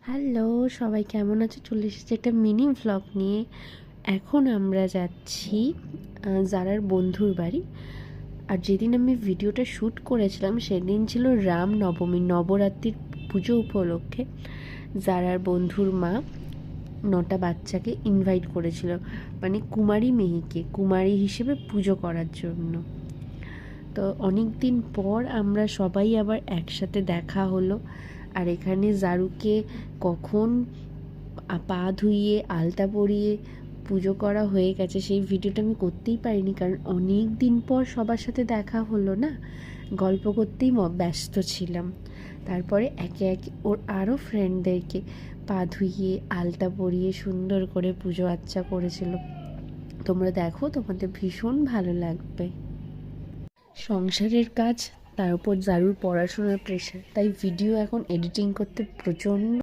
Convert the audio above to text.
Hello, সবাই কেমন আছে? চলে এসেছে একটা মিনি ভ্লগ নিয়ে। এখন আমরা যাচ্ছি জারার বন্ধুর বাড়ি। আর যেদিন আমি ভিডিওটা শ্যুট করেছিলাম সেদিন ছিল রাম নবমী, নবরাত্রির পুজো উপলক্ষে। জারার বন্ধুর মা 9টা বাচ্চাকে ইনভাইট করেছিল, মানে কুমারী মেয়েকে কুমারী হিসেবে পুজো করার জন্য। তো অনেক দিন পর আমরা সবাই আবার একসাথে দেখা হলো। আর এখানে জারুকে কখন পা ধুইয়ে আলতা পরিয়ে পুজো করা হয়ে গেছে সেই ভিডিওটা আমি করতেই পারিনি, কারণ অনেক দিন পর সবার সাথে দেখা হলো না, গল্প করতেই ব্যস্ত ছিলাম। তারপরে একে একে ওর আরও ফ্রেন্ডদেরকে পা ধুইয়ে আলতা পরিয়ে সুন্দর করে পুজো আচ্চা করেছিল। তোমরা দেখো, তোমাদের ভীষণ ভালো লাগবে। সংসারের কাজ, তার উপর জারুর পড়াশোনার প্রেশার, তাই ভিডিও এখন এডিটিং করতে প্রচণ্ড